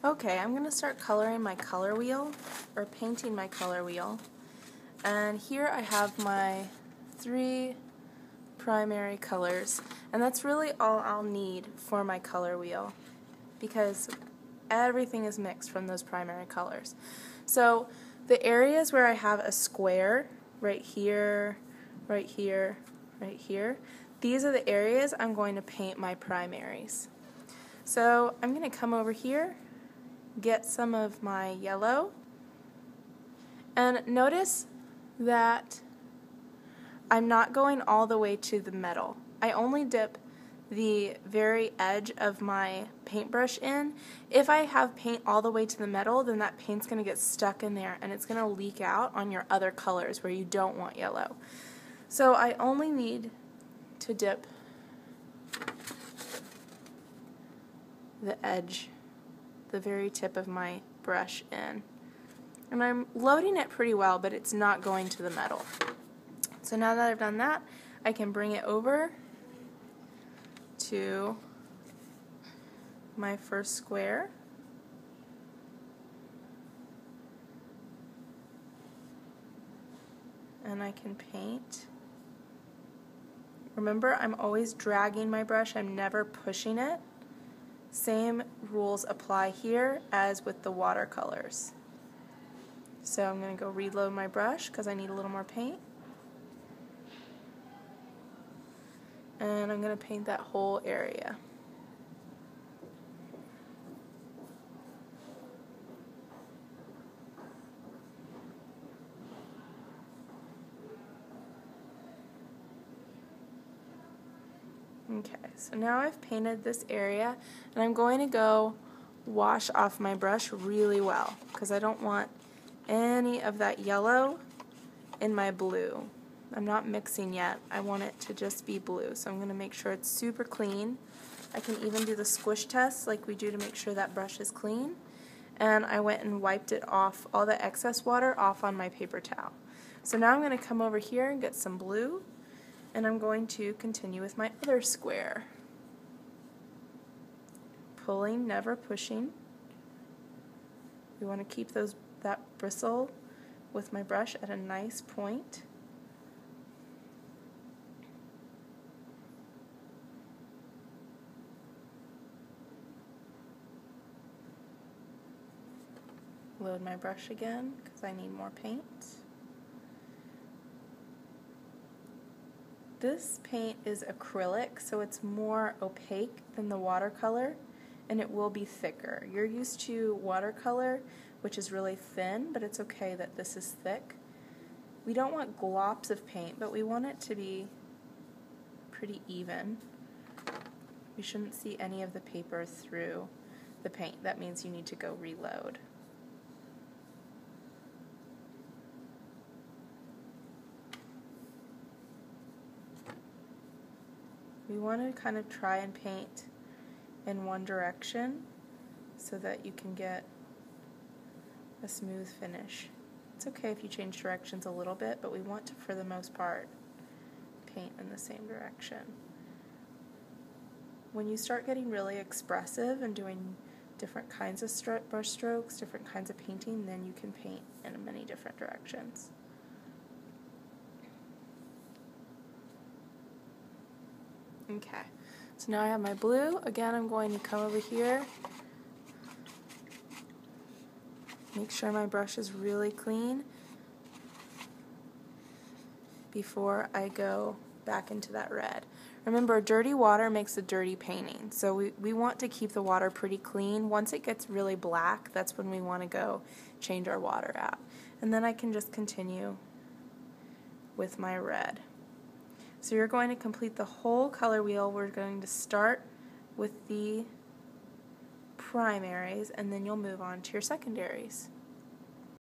Okay, I'm going to start coloring my color wheel, or painting my color wheel. And here I have my 3 primary colors, and that's really all I'll need for my color wheel because everything is mixed from those primary colors. So the areas where I have a square, right here, right here, right here, these are the areas I'm going to paint my primaries. So I'm going to come over here, get some of my yellow, and notice that I'm not going all the way to the metal. I only dip the very edge of my paintbrush in. If I have paint all the way to the metal, then that paint's going to get stuck in there and it's going to leak out on your other colors where you don't want yellow. So I only need to dip the edge, the very tip of my brush in. And I'm loading it pretty well, but it's not going to the metal. So now that I've done that, I can bring it over to my first square. And I can paint. Remember, I'm always dragging my brush, I'm never pushing it. Same rules apply here as with the watercolors. So I'm going to go reload my brush because I need a little more paint. And I'm going to paint that whole area. Okay, so now I've painted this area, and I'm going to go wash off my brush really well because I don't want any of that yellow in my blue. I'm not mixing yet. I want it to just be blue, so I'm going to make sure it's super clean. I can even do the squish test like we do to make sure that brush is clean. And I went and wiped it off, all the excess water off on my paper towel. So now I'm going to come over here and get some blue, and I'm going to continue with my other square. Pulling, never pushing. We want to keep that bristle with my brush at a nice point. Load my brush again because I need more paint. This paint is acrylic, so it's more opaque than the watercolor, and it will be thicker. You're used to watercolor, which is really thin, but it's okay that this is thick. We don't want glops of paint, but we want it to be pretty even. We shouldn't see any of the paper through the paint. That means you need to go reload. We want to kind of try and paint in one direction so that you can get a smooth finish. It's okay if you change directions a little bit, but we want to, for the most part, paint in the same direction. When you start getting really expressive and doing different kinds of brush strokes, different kinds of painting, then you can paint in many different directions. Okay, so now I have my blue. Again, I'm going to come over here, make sure my brush is really clean before I go back into that red. Remember, dirty water makes a dirty painting, so we want to keep the water pretty clean. Once it gets really black, that's when we want to go change our water out. And then I can just continue with my red. So you're going to complete the whole color wheel. We're going to start with the primaries, and then you'll move on to your secondaries.